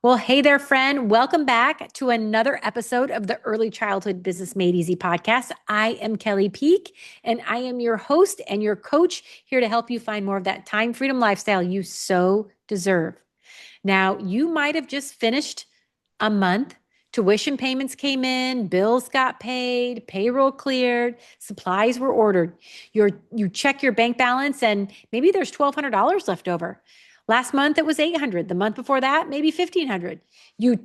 Well, hey there, friend. Welcome back to another episode of the Early Childhood Business Made Easy podcast. I am Kelly Peak, and I am your host and your coach here to help you find more of that time freedom lifestyle you so deserve. Now, you might have just finished a month. Tuition payments came in, bills got paid, payroll cleared, supplies were ordered. You check your bank balance, and maybe there's $1,200 left over. Last month it was 800. The month before that, maybe 1,500. You're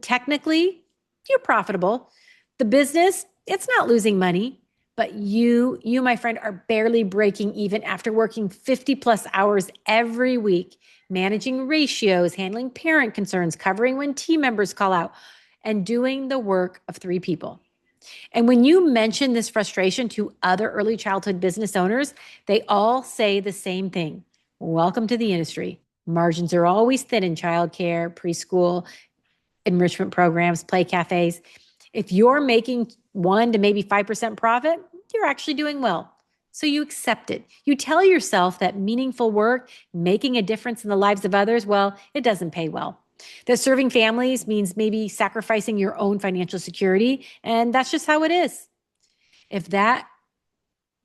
profitable. The business, it's not losing money, but you, my friend, are barely breaking even after working 50 plus hours every week, managing ratios, handling parent concerns, covering when team members call out, and doing the work of three people. And when you mention this frustration to other early childhood business owners, they all say the same thing. Welcome to the industry. Margins are always thin in childcare, preschool, enrichment programs, play cafes. If you're making 1 to maybe 5% profit, you're actually doing well. So you accept it. You tell yourself that meaningful work, making a difference in the lives of others, well, it doesn't pay well. That serving families means maybe sacrificing your own financial security, and that's just how it is. If that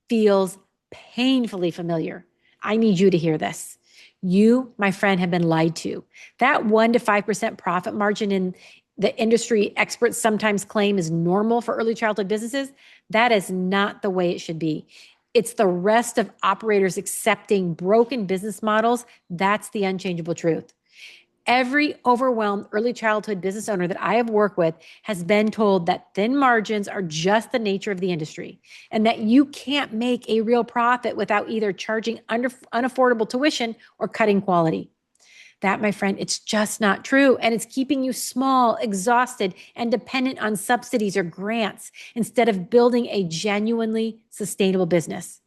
feels painfully familiar, I need you to hear this. You, my friend, have been lied to. That 1 to 5% profit margin in the industry experts sometimes claim is normal for early childhood businesses, that is not the way it should be. It's the rest of operators accepting broken business models. That's the unchangeable truth. Every overwhelmed early childhood business owner that I have worked with has been told that thin margins are just the nature of the industry and that you can't make a real profit without either charging unaffordable tuition or cutting quality. That, my friend, it's just not true. And it's keeping you small, exhausted, and dependent on subsidies or grants instead of building a genuinely sustainable business.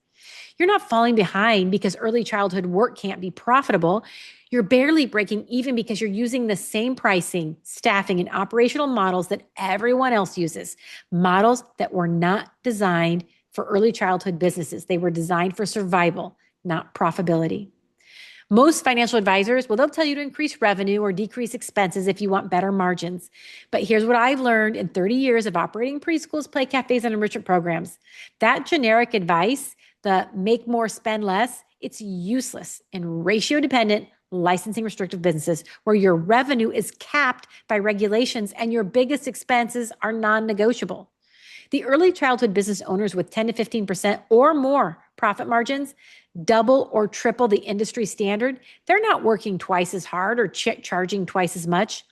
You're not falling behind because early childhood work can't be profitable. You're barely breaking even because you're using the same pricing, staffing, and operational models that everyone else uses, models that were not designed for early childhood businesses. They were designed for survival, not profitability. Most financial advisors, well, they'll tell you to increase revenue or decrease expenses if you want better margins. But here's what I've learned in 30 years of operating preschools, play cafes, and enrichment programs. That generic advice, the make more, spend less, it's useless in ratio dependent, licensing restrictive businesses where your revenue is capped by regulations and your biggest expenses are non-negotiable. The early childhood business owners with 10 to 15% or more profit margins, double or triple the industry standard, they're not working twice as hard or charging twice as much.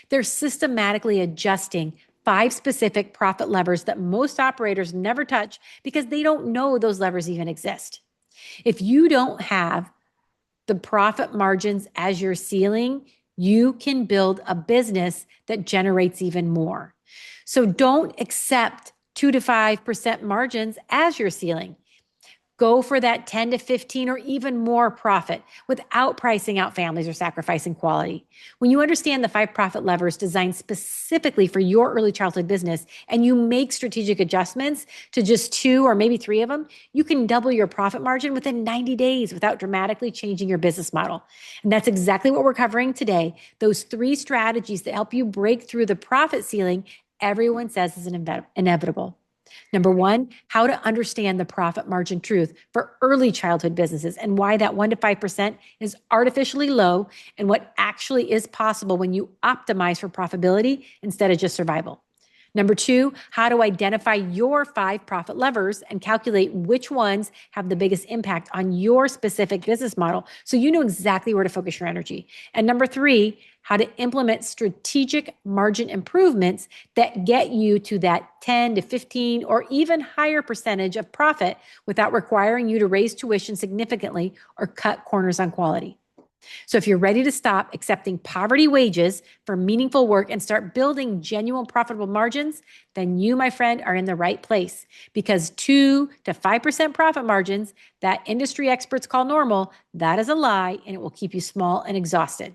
They're systematically adjusting 5 specific profit levers that most operators never touch because they don't know those levers even exist. If you don't have the profit margins as your ceiling, you can build a business that generates even more. So don't accept 2 to 5% margins as your ceiling. Go for that 10 to 15 or even more profit without pricing out families or sacrificing quality. When you understand the 5 profit levers designed specifically for your early childhood business and you make strategic adjustments to just 2 or maybe 3 of them, you can double your profit margin within 90 days without dramatically changing your business model. And that's exactly what we're covering today. Those 3 strategies that help you break through the profit ceiling everyone says is inevitable. Number 1, how to understand the profit margin truth for early childhood businesses and why that 1 to 5% is artificially low and what actually is possible when you optimize for profitability instead of just survival. Number 2, how to identify your 5 profit levers and calculate which ones have the biggest impact on your specific business model so you know exactly where to focus your energy. And number 3, how to implement strategic margin improvements that get you to that 10 to 15 or even higher percentage of profit without requiring you to raise tuition significantly or cut corners on quality. So if you're ready to stop accepting poverty wages for meaningful work and start building genuine profitable margins, then you, my friend, are in the right place because 2 to 5% profit margins that industry experts call normal, that is a lie and it will keep you small and exhausted.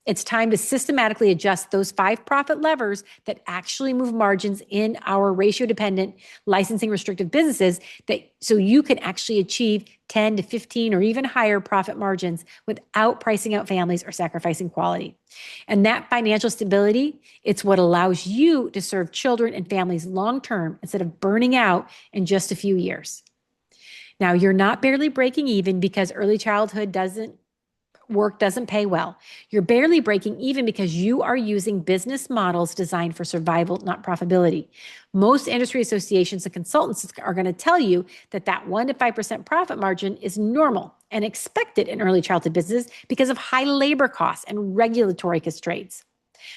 It's time to systematically adjust those 5 profit levers that actually move margins in our ratio dependent licensing restrictive businesses so you can actually achieve 10 to 15 or even higher profit margins without pricing out families or sacrificing quality. And that financial stability, it's what allows you to serve children and families long term instead of burning out in just a few years. Now, you're not barely breaking even because early childhood doesn't pay well. You're barely breaking even because you are using business models designed for survival, not profitability. Most industry associations and consultants are going to tell you that 1 to 5% profit margin is normal and expected in early childhood business because of high labor costs and regulatory constraints.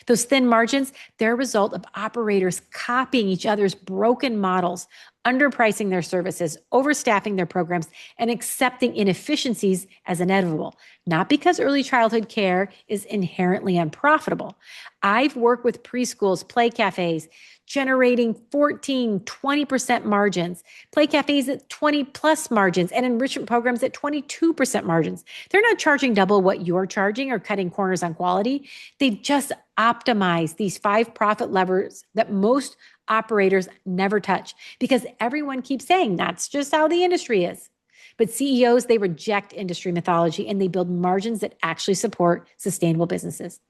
Those thin margins, they're a result of operators copying each other's broken models, underpricing their services, overstaffing their programs, and accepting inefficiencies as inevitable, not because early childhood care is inherently unprofitable. I've worked with preschools, play cafes, generating 14, 20% margins, play cafes at 20 plus margins, and enrichment programs at 22% margins. They're not charging double what you're charging or cutting corners on quality. They've just optimized these 5 profit levers that most operators never touch because everyone keeps saying that's just how the industry is. But CEOs, they reject industry mythology and they build margins that actually support sustainable businesses.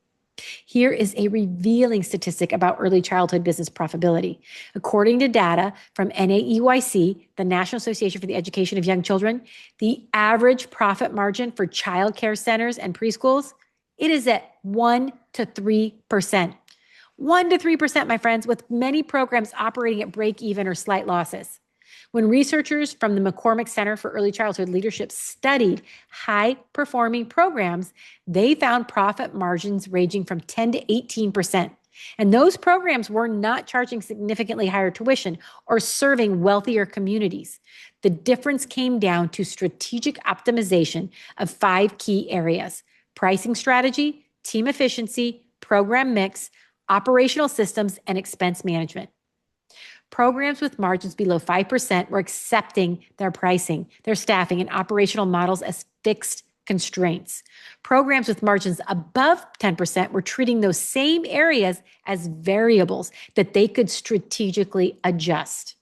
Here is a revealing statistic about early childhood business profitability. According to data from NAEYC, the National Association for the Education of Young Children, the average profit margin for child care centers and preschools, it is at 1 to 3%. 1 to 3%, my friends, with many programs operating at break even or slight losses. When researchers from the McCormick Center for Early Childhood Leadership studied high-performing programs, they found profit margins ranging from 10 to 18%. And those programs were not charging significantly higher tuition or serving wealthier communities. The difference came down to strategic optimization of 5 key areas: pricing strategy, team efficiency, program mix, operational systems, and expense management. Programs with margins below 5% were accepting their pricing, their staffing, and operational models as fixed constraints. Programs with margins above 10% were treating those same areas as variables that they could strategically adjust.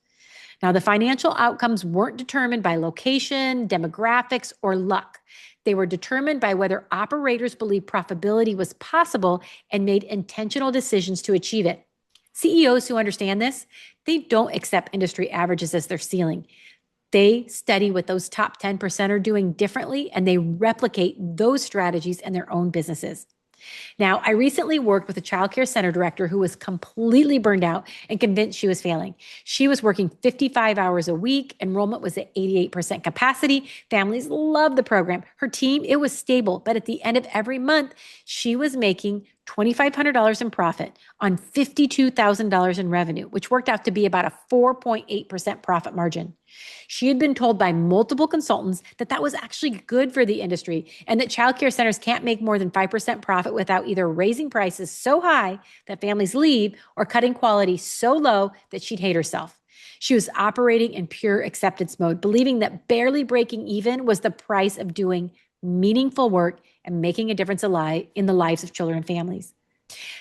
Now, the financial outcomes weren't determined by location, demographics, or luck. They were determined by whether operators believed profitability was possible and made intentional decisions to achieve it. CEOs who understand this, they don't accept industry averages as their ceiling. They study what those top 10% are doing differently, and they replicate those strategies in their own businesses. Now, I recently worked with a child care center director who was completely burned out and convinced she was failing. She was working 55 hours a week. Enrollment was at 88% capacity. Families loved the program. Her team, it was stable. But at the end of every month, she was making $2,500 in profit on $52,000 in revenue, which worked out to be about a 4.8% profit margin. She had been told by multiple consultants that was actually good for the industry and that childcare centers can't make more than 5% profit without either raising prices so high that families leave or cutting quality so low that she'd hate herself. She was operating in pure acceptance mode, believing that barely breaking even was the price of doing meaningful work and making a difference in the lives of children and families.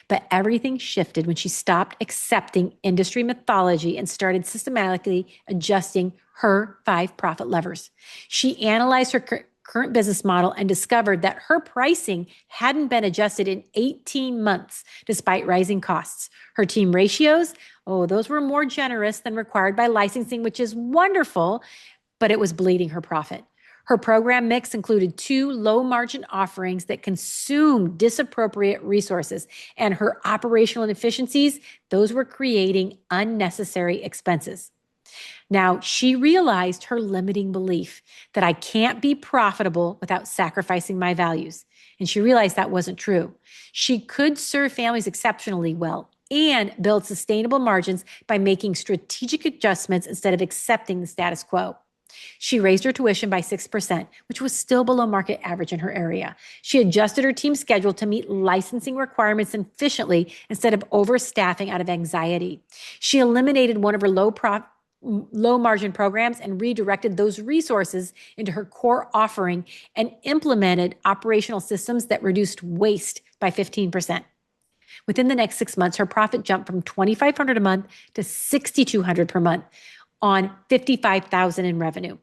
But everything shifted when she stopped accepting industry mythology and started systematically adjusting her 5 profit levers. She analyzed her current business model and discovered that her pricing hadn't been adjusted in 18 months despite rising costs. Her team ratios, those were more generous than required by licensing, which is wonderful, but it was bleeding her profit. Her program mix included 2 low-margin offerings that consumed disappropriate resources, and her operational inefficiencies, those were creating unnecessary expenses. Now, she realized her limiting belief that I can't be profitable without sacrificing my values. And she realized that wasn't true. She could serve families exceptionally well and build sustainable margins by making strategic adjustments instead of accepting the status quo. She raised her tuition by 6%, which was still below market average in her area. She adjusted her team schedule to meet licensing requirements efficiently instead of overstaffing out of anxiety. She eliminated one of her low margin programs and redirected those resources into her core offering and implemented operational systems that reduced waste by 15%. Within the next 6 months, her profit jumped from $2,500 a month to $6,200 per month on $55,000 in revenue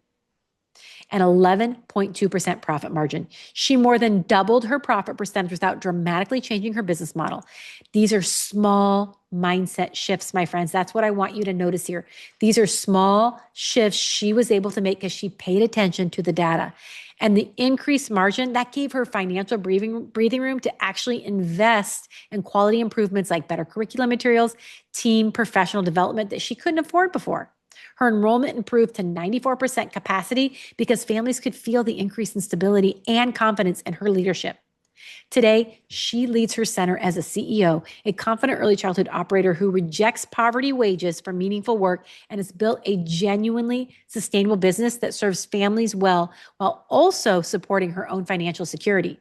and 11.2% profit margin. She more than doubled her profit percentage without dramatically changing her business model. These are small mindset shifts, my friends. That's what I want you to notice here. These are small shifts she was able to make because she paid attention to the data. And the increased margin, that gave her financial breathing room to actually invest in quality improvements like better curriculum materials, team professional development that she couldn't afford before. Her enrollment improved to 94% capacity because families could feel the increase in stability and confidence in her leadership. Today, she leads her center as a CEO, a confident early childhood operator who rejects poverty wages for meaningful work and has built a genuinely sustainable business that serves families well while also supporting her own financial security.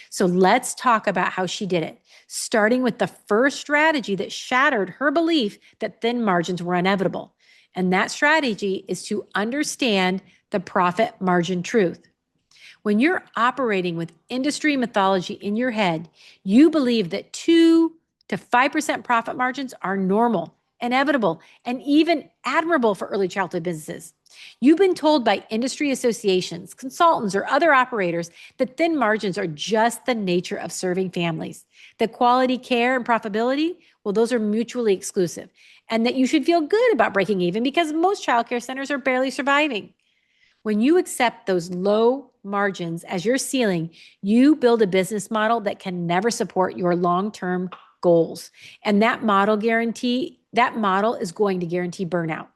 So let's talk about how she did it, starting with the first strategy that shattered her belief that thin margins were inevitable. And that strategy is to understand the profit margin truth. When you're operating with industry mythology in your head, you believe that 2 to 5% profit margins are normal, inevitable, and even admirable for early childhood businesses. You've been told by industry associations, consultants, or other operators that thin margins are just the nature of serving families. That quality care and profitability, well, those are mutually exclusive. And that you should feel good about breaking even because most childcare centers are barely surviving. When you accept those low margins as your ceiling, you build a business model that can never support your long-term goals. And that model is going to guarantee burnout,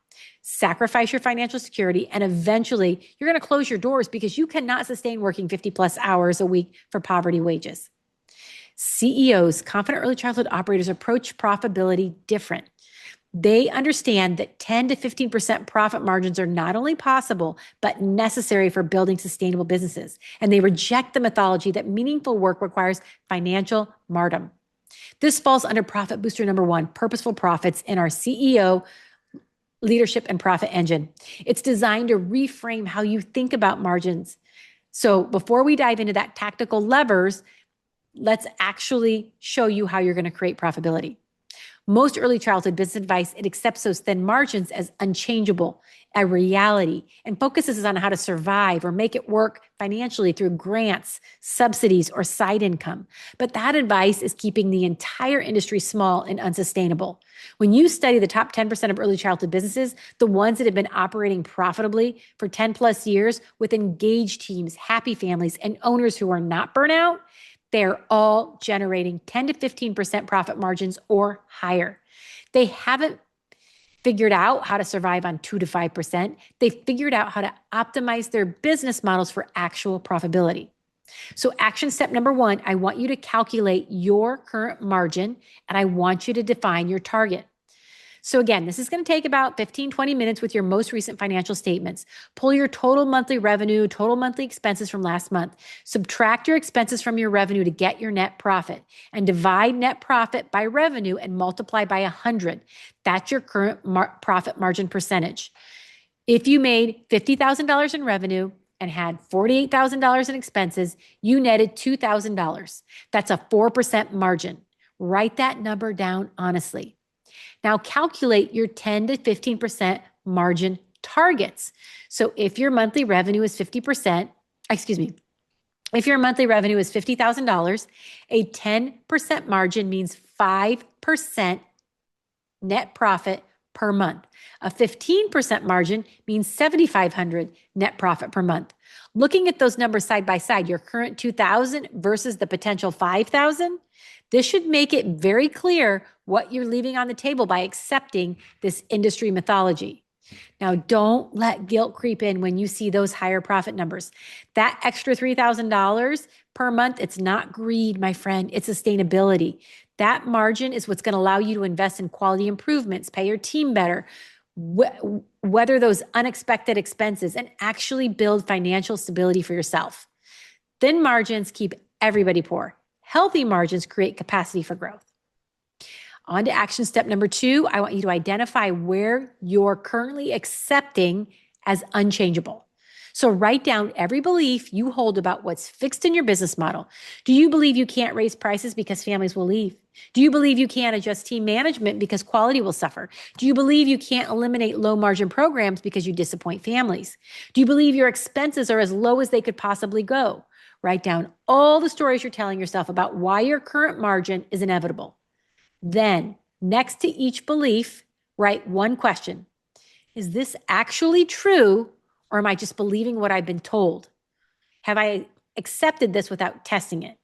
sacrifice your financial security, and eventually you're going to close your doors because you cannot sustain working 50 plus hours a week for poverty wages. CEOs, confident early childhood operators, approach profitability different. They understand that 10 to 15% profit margins are not only possible, but necessary for building sustainable businesses. And they reject the mythology that meaningful work requires financial martyrdom. This falls under profit booster number 1, purposeful profits, in our CEO leadership and profit engine. It's designed to reframe how you think about margins. So before we dive into that tactical levers, let's actually show you how you're going to create profitability. Most early childhood business advice, it accepts those thin margins as unchangeable, a reality, and focuses on how to survive or make it work financially through grants, subsidies, or side income. But that advice is keeping the entire industry small and unsustainable. When you study the top 10% of early childhood businesses, the ones that have been operating profitably for 10 plus years with engaged teams, happy families, and owners who are not burnout, they're all generating 10 to 15% profit margins or higher. They haven't figured out how to survive on 2 to 5%. They've figured out how to optimize their business models for actual profitability. So action step number 1, I want you to calculate your current margin and I want you to define your target. So again, this is going to take about 15, 20 minutes with your most recent financial statements. Pull your total monthly revenue, total monthly expenses from last month. Subtract your expenses from your revenue to get your net profit and divide net profit by revenue and multiply by 100. That's your current profit margin percentage. If you made $50,000 in revenue and had $48,000 in expenses, you netted $2,000. That's a 4% margin. Write that number down honestly. Now calculate your 10 to 15% margin targets. So if your monthly revenue is if your monthly revenue is $50,000, a 10% margin means 5% net profit per month. A 15% margin means $7,500 net profit per month. Looking at those numbers side by side, your current $2,000 versus the potential $5,000, this should make it very clear what you're leaving on the table by accepting this industry mythology. Now, don't let guilt creep in when you see those higher profit numbers. That extra $3,000 per month, it's not greed, my friend. It's sustainability. That margin is what's going to allow you to invest in quality improvements, pay your team better, weather those unexpected expenses, and actually build financial stability for yourself. Thin margins keep everybody poor. Healthy margins create capacity for growth. On to action step number 2. I want you to identify where you're currently accepting as unchangeable. So write down every belief you hold about what's fixed in your business model. Do you believe you can't raise prices because families will leave? Do you believe you can't adjust team management because quality will suffer? Do you believe you can't eliminate low margin programs because you disappoint families? Do you believe your expenses are as low as they could possibly go? Write down all the stories you're telling yourself about why your current margin is inevitable. Then, next to each belief, write one question. Is this actually true, or am I just believing what I've been told? Have I accepted this without testing it?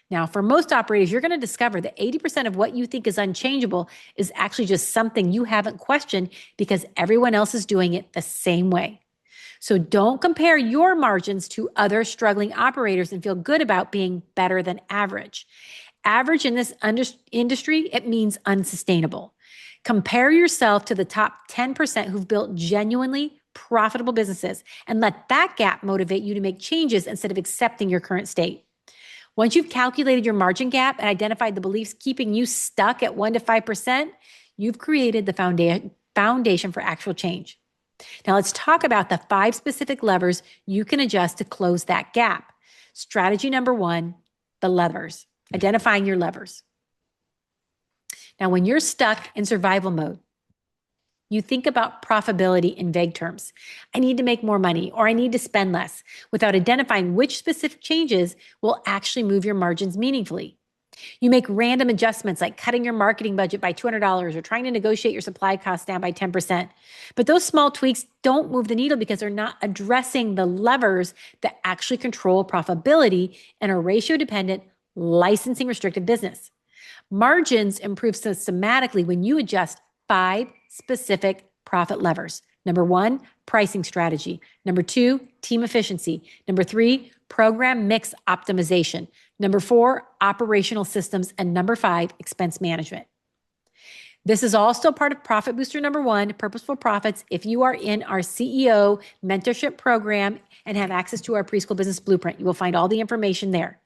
Now, for most operators, you're going to discover that 80% of what you think is unchangeable is actually just something you haven't questioned because everyone else is doing it the same way. So don't compare your margins to other struggling operators and feel good about being better than average. Average in this industry, it means unsustainable. Compare yourself to the top 10% who've built genuinely profitable businesses and let that gap motivate you to make changes instead of accepting your current state. Once you've calculated your margin gap and identified the beliefs keeping you stuck at 1 to 5%, you've created the foundation for actual change. Now let's talk about the 5 specific levers you can adjust to close that gap. Strategy number 1, the levers. Identifying your levers. Now, when you're stuck in survival mode, you think about profitability in vague terms. I need to make more money, or I need to spend less, without identifying which specific changes will actually move your margins meaningfully. You make random adjustments like cutting your marketing budget by $200 or trying to negotiate your supply costs down by 10%. But those small tweaks don't move the needle because they're not addressing the levers that actually control profitability in a ratio-dependent, licensing restricted business. Margins improve systematically when you adjust 5 specific profit levers. Number 1, pricing strategy. Number 2, team efficiency. Number 3, program mix optimization. Number 4, operational systems. And number 5, expense management. This is all still part of Profit Booster number 1, Purposeful Profits, if you are in our CEO mentorship program and have access to our preschool business blueprint. You will find all the information there.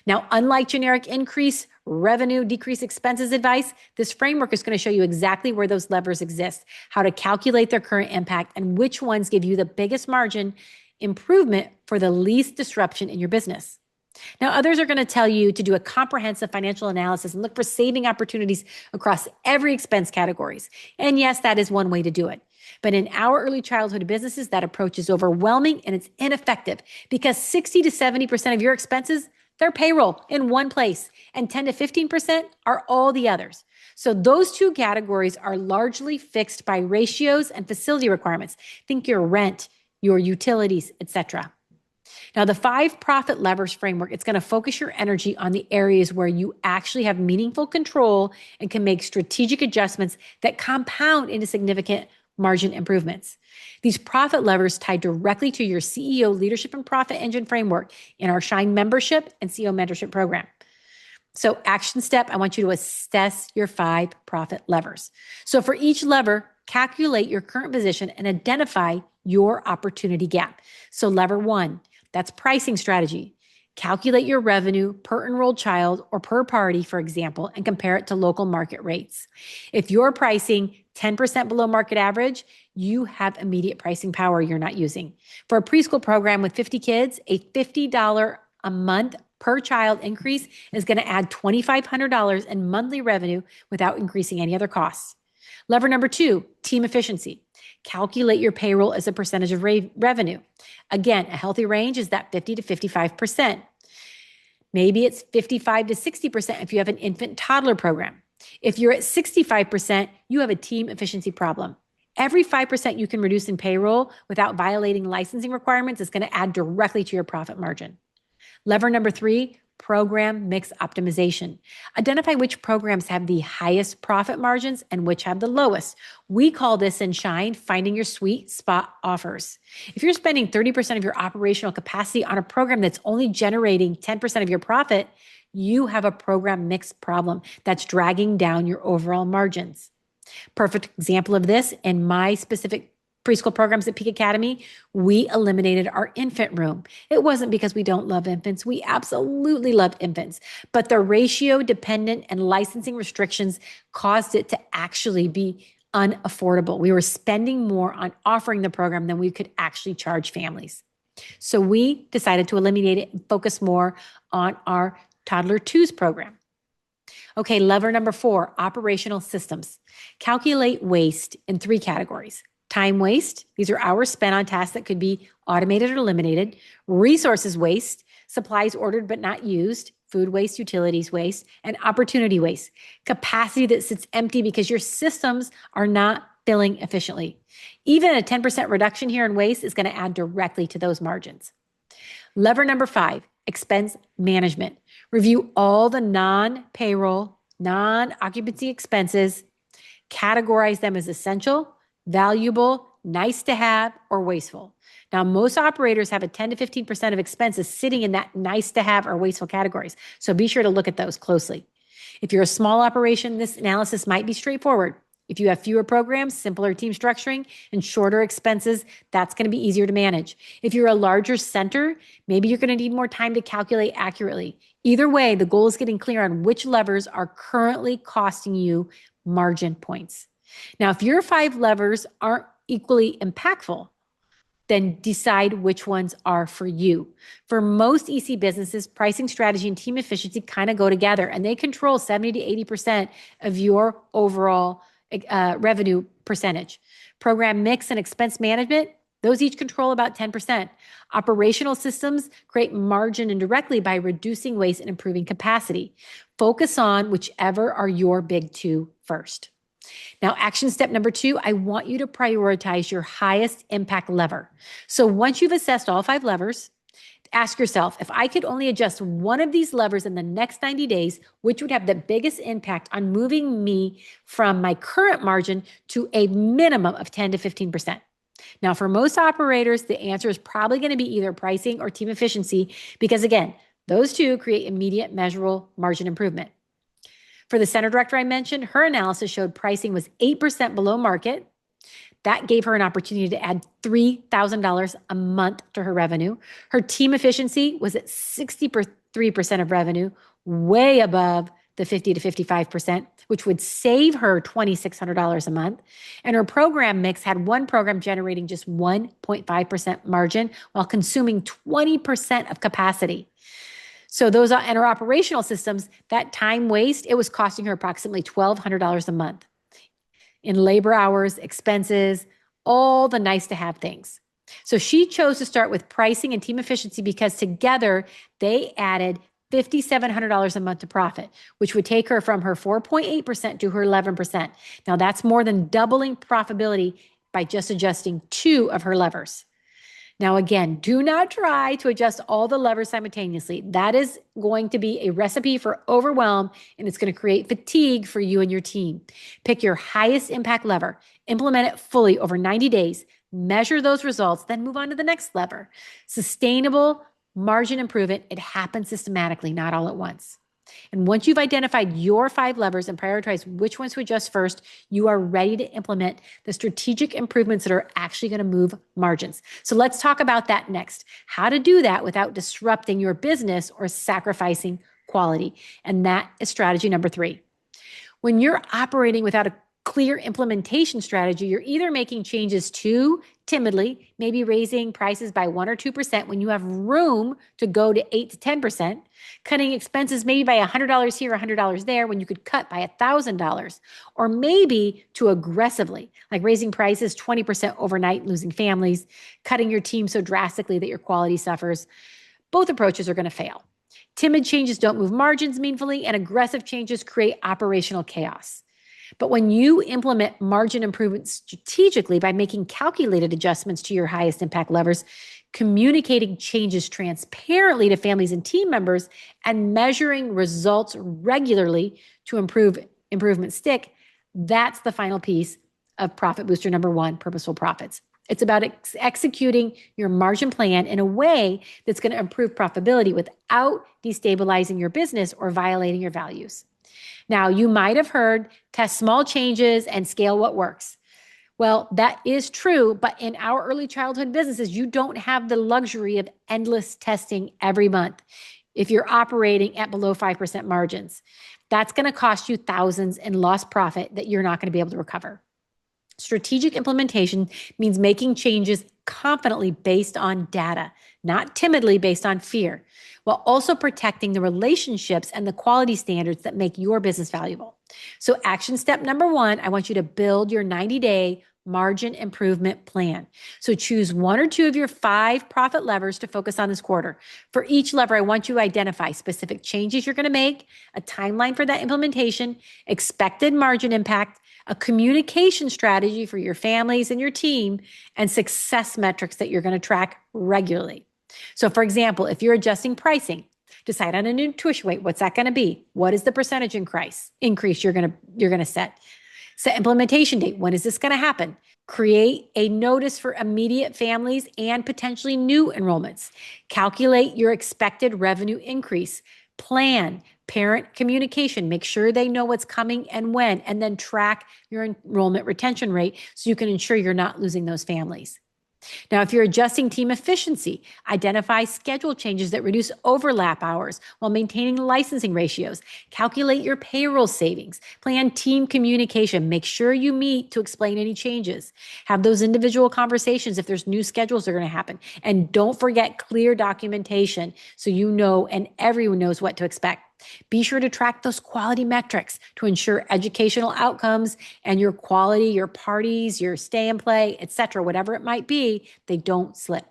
Now, unlike generic increase revenue, decrease expenses advice, this framework is going to show you exactly where those levers exist, how to calculate their current impact, and which ones give you the biggest margin improvement for the least disruption in your business. Now, others are going to tell you to do a comprehensive financial analysis and look for saving opportunities across every expense categories. And yes, that is one way to do it. But in our early childhood businesses, that approach is overwhelming and it's ineffective because 60 to 70% of your expenses, they're payroll in one place, and 10 to 15% are all the others. So those 2 categories are largely fixed by ratios and facility requirements. Think your rent, your utilities, etc. Now, the 5 profit levers framework, it's going to focus your energy on the areas where you actually have meaningful control and can make strategic adjustments that compound into significant margin improvements. These profit levers tie directly to your CEO leadership and profit engine framework in our Shine membership and CEO mentorship program. So action step, I want you to assess your 5 profit levers. So for each lever, calculate your current position and identify your opportunity gap. So lever 1, that's pricing strategy. Calculate your revenue per enrolled child or per party, for example, and compare it to local market rates. If you're pricing 10% below market average, you have immediate pricing power you're not using. For a preschool program with 50 kids, a $50 a month per child increase is going to add $2,500 in monthly revenue without increasing any other costs. Lever number 2, team efficiency. Calculate your payroll as a percentage of revenue. Again, a healthy range is that 50 to 55%. Maybe it's 55 to 60% if you have an infant toddler program. If you're at 65%, you have a team efficiency problem. Every 5% you can reduce in payroll without violating licensing requirements is going to add directly to your profit margin. Lever number 3, program mix optimization. Identify which programs have the highest profit margins and which have the lowest. We call this in Shine finding your sweet spot offers. If you're spending 30% of your operational capacity on a program that's only generating 10% of your profit, you have a program mix problem that's dragging down your overall margins. Perfect example of this in my specific preschool programs at Peak Academy, we eliminated our infant room. It wasn't because we don't love infants. We absolutely love infants, but the ratio dependent and licensing restrictions caused it to actually be unaffordable. We were spending more on offering the program than we could actually charge families. So we decided to eliminate it and focus more on our toddler twos program. Okay, lever number 4, operational systems. Calculate waste in 3 categories. Time waste, these are hours spent on tasks that could be automated or eliminated. Resources waste, supplies ordered but not used. Food waste, utilities waste, and opportunity waste. Capacity that sits empty because your systems are not filling efficiently. Even a 10% reduction here in waste is going to add directly to those margins. Lever number 5, expense management. Review all the non-payroll, non-occupancy expenses, categorize them as essential, valuable, nice to have, or wasteful. Now, most operators have a 10 to 15% of expenses sitting in that nice to have or wasteful categories. So be sure to look at those closely. If you're a small operation, this analysis might be straightforward. If you have fewer programs, simpler team structuring, and shorter expenses, that's going to be easier to manage. If you're a larger center, maybe you're going to need more time to calculate accurately. Either way, the goal is getting clear on which levers are currently costing you margin points. Now, if your 5 levers aren't equally impactful, then decide which ones are for you. For most EC businesses, pricing strategy and team efficiency kind of go together, and they control 70 to 80% of your overall revenue percentage. Program mix and expense management, those each control about 10%. Operational systems create margin indirectly by reducing waste and improving capacity. Focus on whichever are your big 2 first. Now, action step number 2, I want you to prioritize your highest impact lever. So once you've assessed all 5 levers, ask yourself, if I could only adjust one of these levers in the next 90 days, which would have the biggest impact on moving me from my current margin to a minimum of 10 to 15%. Now, for most operators, the answer is probably going to be either pricing or team efficiency, because again, those 2 create immediate measurable margin improvement. For the center director I mentioned, her analysis showed pricing was 8% below market. That gave her an opportunity to add $3,000 a month to her revenue. Her team efficiency was at 63% of revenue, way above the 50 to 55%, which would save her $2,600 a month. And her program mix had one program generating just 1.5% margin while consuming 20% of capacity. So those and her operational systems, that time waste, it was costing her approximately $1,200 a month in labor hours, expenses, all the nice to have things. So she chose to start with pricing and team efficiency because together they added $5,700 a month to profit, which would take her from her 4.8% to her 11%. Now that's more than doubling profitability by just adjusting 2 of her levers. Now, again, do not try to adjust all the levers simultaneously. That is going to be a recipe for overwhelm, and it's going to create fatigue for you and your team. Pick your highest impact lever, implement it fully over 90 days, measure those results, then move on to the next lever. Sustainable margin improvement, it happens systematically, not all at once. And once you've identified your 5 levers and prioritized which ones to adjust first, you are ready to implement the strategic improvements that are actually going to move margins. So let's talk about that next. How to do that without disrupting your business or sacrificing quality. And that is strategy number 3. When you're operating without a clear implementation strategy, you're either making changes too timidly, maybe raising prices by 1 or 2% when you have room to go to 8 to 10%, cutting expenses maybe by $100 here, $100 there when you could cut by $1,000, or maybe too aggressively, like raising prices 20% overnight, losing families, cutting your team so drastically that your quality suffers. Both approaches are going to fail. Timid changes don't move margins meaningfully, and aggressive changes create operational chaos. But when you implement margin improvements strategically by making calculated adjustments to your highest impact levers, communicating changes transparently to families and team members, and measuring results regularly to improvement stick, that's the final piece of profit booster number 1, purposeful profits. It's about executing your margin plan in a way that's going to improve profitability without destabilizing your business or violating your values. Now, you might have heard test small changes and scale what works. Well, that is true, but in our early childhood businesses, you don't have the luxury of endless testing every month if you're operating at below 5% margins. That's going to cost you thousands in lost profit that you're not going to be able to recover. Strategic implementation means making changes confidently based on data, not timidly based on fear, while also protecting the relationships and the quality standards that make your business valuable. So, action step number 1, I want you to build your 90-day margin improvement plan. So, choose 1 or 2 of your 5 profit levers to focus on this quarter. For each lever, I want you to identify specific changes you're going to make, a timeline for that implementation, expected margin impact, a communication strategy for your families and your team, and success metrics that you're going to track regularly. So, for example, if you're adjusting pricing, decide on a new tuition rate. What's that going to be? What is the percentage increase you're going to set? Set implementation date. When is this going to happen? Create a notice for immediate families and potentially new enrollments. Calculate your expected revenue increase. Plan parent communication. Make sure they know what's coming and when, and then track your enrollment retention rate so you can ensure you're not losing those families. Now, if you're adjusting team efficiency, identify schedule changes that reduce overlap hours while maintaining licensing ratios. Calculate your payroll savings. Plan team communication. Make sure you meet to explain any changes. Have those individual conversations if there's new schedules that are going to happen. And don't forget clear documentation so you know and everyone knows what to expect. Be sure to track those quality metrics to ensure educational outcomes and your quality, your parties, your stay and play, etc., whatever it might be, they don't slip.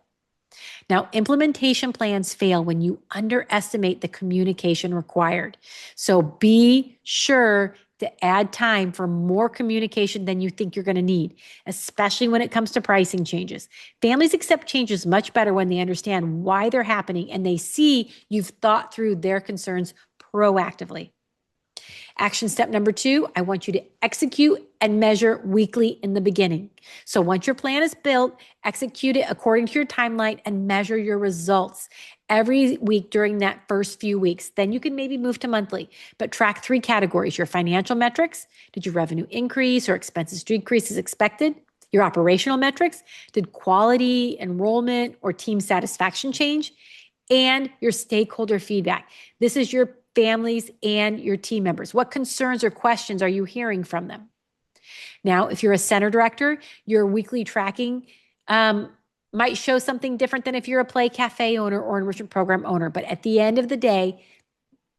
Now, implementation plans fail when you underestimate the communication required. So be sure to add time for more communication than you think you're going to need, especially when it comes to pricing changes. Families accept changes much better when they understand why they're happening and they see you've thought through their concerns proactively. Action step number 2, I want you to execute and measure weekly in the beginning. So once your plan is built, execute it according to your timeline and measure your results every week during that first few weeks. Then you can maybe move to monthly, but track 3 categories: your financial metrics. Did your revenue increase or expenses decrease as expected? Your operational metrics. Did quality, enrollment, or team satisfaction change? And your stakeholder feedback. This is your families and your team members. What concerns or questions are you hearing from them? Now, if you're a center director, your weekly tracking might show something different than if you're a play cafe owner or enrichment program owner. But at the end of the day,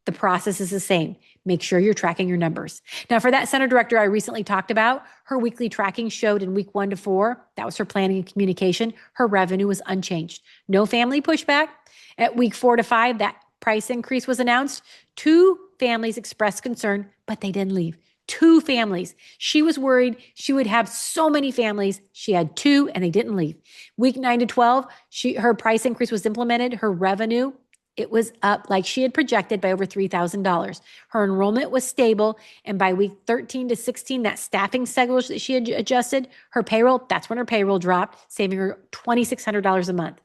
the process is the same. Make sure you're tracking your numbers. Now, for that center director I recently talked about, her weekly tracking showed in week 1 to 4, that was her planning and communication, her revenue was unchanged. No family pushback. At week 4 to 5, that price increase was announced. 2 families expressed concern, but they didn't leave. 2 families. She was worried she would have so many families. She had 2 and they didn't leave. Week 9 to 12, her price increase was implemented. Her revenue, it was up like she had projected by over $3,000. Her enrollment was stable. And by week 13 to 16, that staffing schedule that she had adjusted, her payroll, that's when her payroll dropped, saving her $2,600 a month.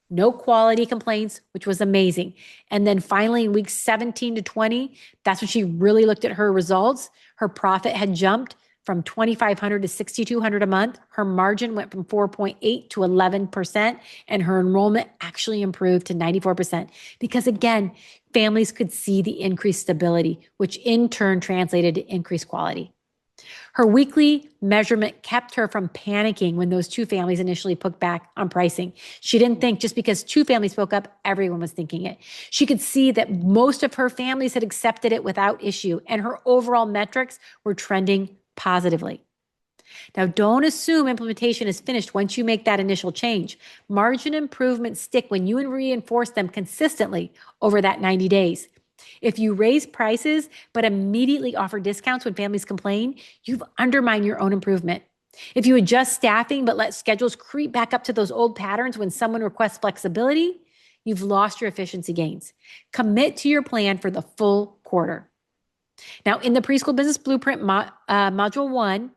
No quality complaints, which was amazing. And then finally in weeks 17 to 20, that's when she really looked at her results. Her profit had jumped from $2,500 to $6,200 a month. Her margin went from 4.8 to 11%, and her enrollment actually improved to 94% because, again, families could see the increased stability, which in turn translated to increased quality. Her weekly measurement kept her from panicking when those 2 families initially put back on pricing. She didn't think just because 2 families spoke up, everyone was thinking it. She could see that most of her families had accepted it without issue, and her overall metrics were trending positively. Now, don't assume implementation is finished once you make that initial change. Margin improvements stick when you reinforce them consistently over that 90 days. If you raise prices but immediately offer discounts when families complain, you've undermined your own improvement. If you adjust staffing but let schedules creep back up to those old patterns when someone requests flexibility, you've lost your efficiency gains. Commit to your plan for the full quarter. Now, in the Preschool Business Blueprint Module 1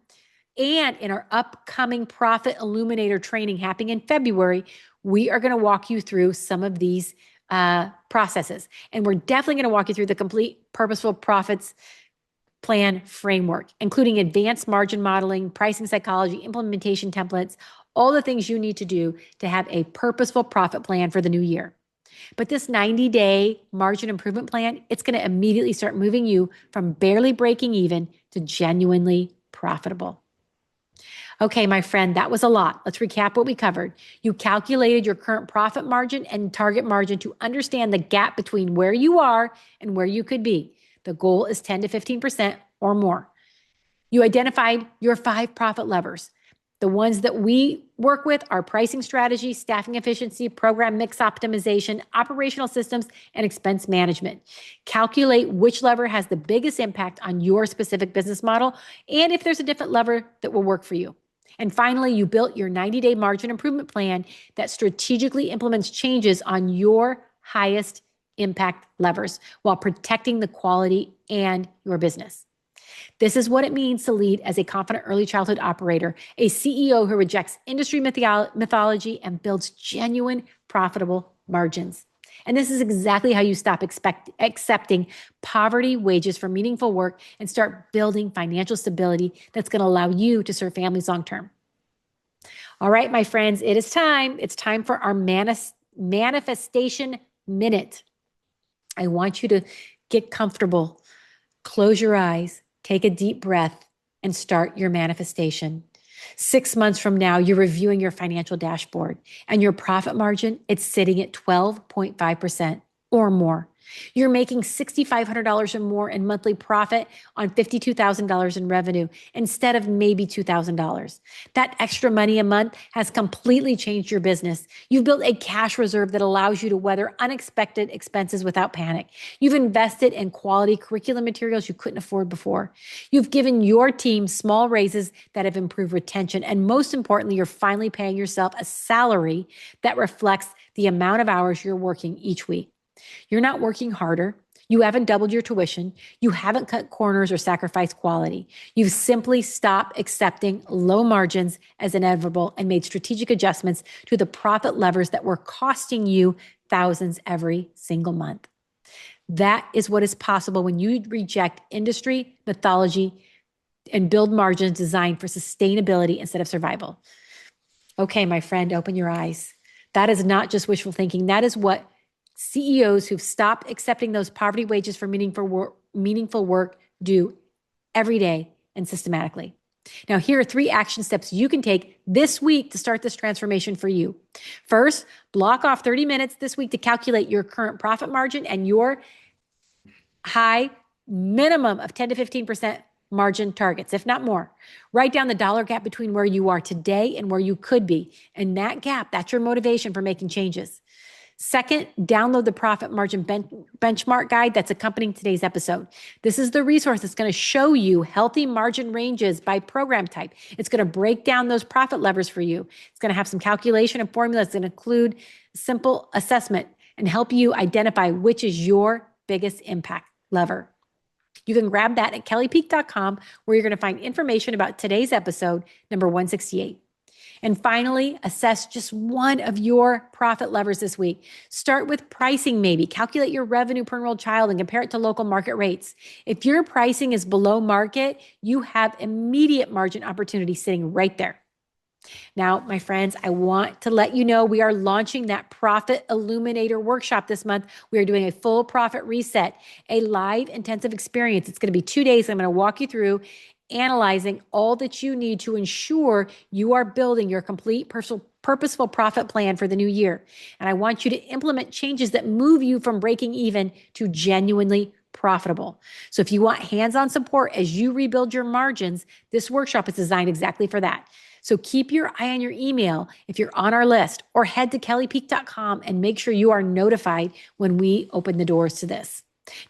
and in our upcoming Profit Illuminator training happening in February, we are going to walk you through some of these processes. And we're definitely going to walk you through the complete Purposeful Profits plan framework, including advanced margin modeling, pricing psychology, implementation templates, all the things you need to do to have a purposeful profit plan for the new year. But this 90-day margin improvement plan, it's going to immediately start moving you from barely breaking even to genuinely profitable. Okay, my friend, that was a lot. Let's recap what we covered. You calculated your current profit margin and target margin to understand the gap between where you are and where you could be. The goal is 10 to 15% or more. You identified your 5 profit levers. The ones that we work with are pricing strategy, staffing efficiency, program mix optimization, operational systems, and expense management. Calculate which lever has the biggest impact on your specific business model and if there's a different lever that will work for you. And finally, you built your 90-day margin improvement plan that strategically implements changes on your highest impact levers while protecting the quality and your business. This is what it means to lead as a confident early childhood operator, a CEO who rejects industry mythology and builds genuine profitable margins. And this is exactly how you stop accepting poverty wages for meaningful work and start building financial stability that's going to allow you to serve families long term. All right, my friends, it is time. It's time for our manifestation minute. I want you to get comfortable, close your eyes, take a deep breath, and start your manifestation. 6 months from now, you're reviewing your financial dashboard and your profit margin, it's sitting at 12.5% or more. You're making $6,500 or more in monthly profit on $52,000 in revenue instead of maybe $2,000. That extra money a month has completely changed your business. You've built a cash reserve that allows you to weather unexpected expenses without panic. You've invested in quality curriculum materials you couldn't afford before. You've given your team small raises that have improved retention. And most importantly, you're finally paying yourself a salary that reflects the amount of hours you're working each week. You're not working harder. You haven't doubled your tuition. You haven't cut corners or sacrificed quality. You've simply stopped accepting low margins as inevitable and made strategic adjustments to the profit levers that were costing you thousands every single month. That is what is possible when you reject industry mythology and build margins designed for sustainability instead of survival. Okay, my friend, open your eyes. That is not just wishful thinking. That is what CEOs who've stopped accepting those poverty wages for meaningful work do every day and systematically. Now, here are 3 action steps you can take this week to start this transformation for you. First, block off 30 minutes this week to calculate your current profit margin and your high minimum of 10 to 15% margin targets, if not more. Write down the dollar gap between where you are today and where you could be. And that gap, that's your motivation for making changes. Second, download the profit margin benchmark guide that's accompanying today's episode. This is the resource that's going to show you healthy margin ranges by program type. It's going to break down those profit levers for you. It's going to have some calculation and formulas that include simple assessment and help you identify which is your biggest impact lever. You can grab that at kellypeak.com, where you're going to find information about today's episode, number 168. And finally, assess just one of your profit levers this week. Start with pricing maybe. Calculate your revenue per enrolled child and compare it to local market rates. If your pricing is below market, you have immediate margin opportunity sitting right there. Now, my friends, I want to let you know we are launching that Profit Illuminator workshop this month. We are doing a full profit reset, a live intensive experience. It's going to be 2 days. I'm going to walk you through analyzing all that you need to ensure you are building your complete purposeful profit plan for the new year. And I want you to implement changes that move you from breaking even to genuinely profitable. So if you want hands-on support as you rebuild your margins, this workshop is designed exactly for that. So keep your eye on your email if you're on our list, or head to kellypeak.com and make sure you are notified when we open the doors to this.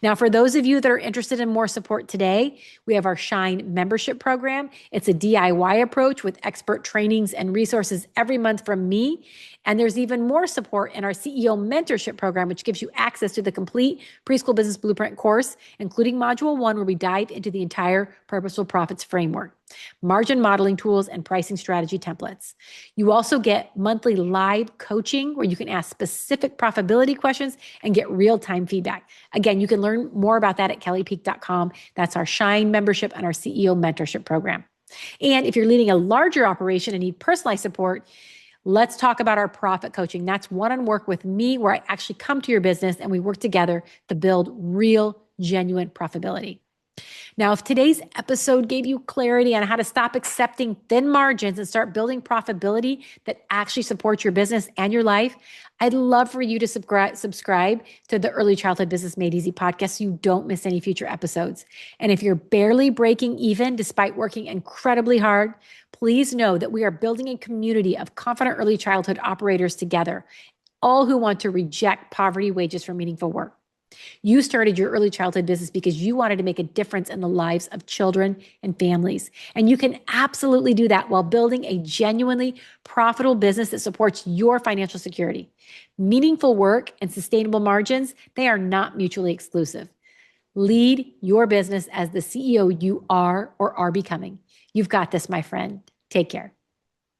Now, for those of you that are interested in more support today, we have our Shine membership program. It's a DIY approach with expert trainings and resources every month from me. And there's even more support in our CEO mentorship program, which gives you access to the complete preschool business blueprint course, including module 1, where we dive into the entire purposeful profits framework. margin modeling tools, and pricing strategy templates. You also get monthly live coaching where you can ask specific profitability questions and get real-time feedback. Again, you can learn more about that at kellypeak.com. That's our Shine membership and our CEO mentorship program. And if you're leading a larger operation and need personalized support, let's talk about our profit coaching. That's one-on-one work with me where I actually come to your business and we work together to build real, genuine profitability. Now, if today's episode gave you clarity on how to stop accepting thin margins and start building profitability that actually supports your business and your life, I'd love for you to subscribe to the Early Childhood Business Made Easy podcast so you don't miss any future episodes. And if you're barely breaking even despite working incredibly hard, please know that we are building a community of confident early childhood operators together, all who want to reject poverty wages for meaningful work. You started your early childhood business because you wanted to make a difference in the lives of children and families. And you can absolutely do that while building a genuinely profitable business that supports your financial security. Meaningful work and sustainable margins, they are not mutually exclusive. Lead your business as the CEO you are or are becoming. You've got this, my friend. Take care.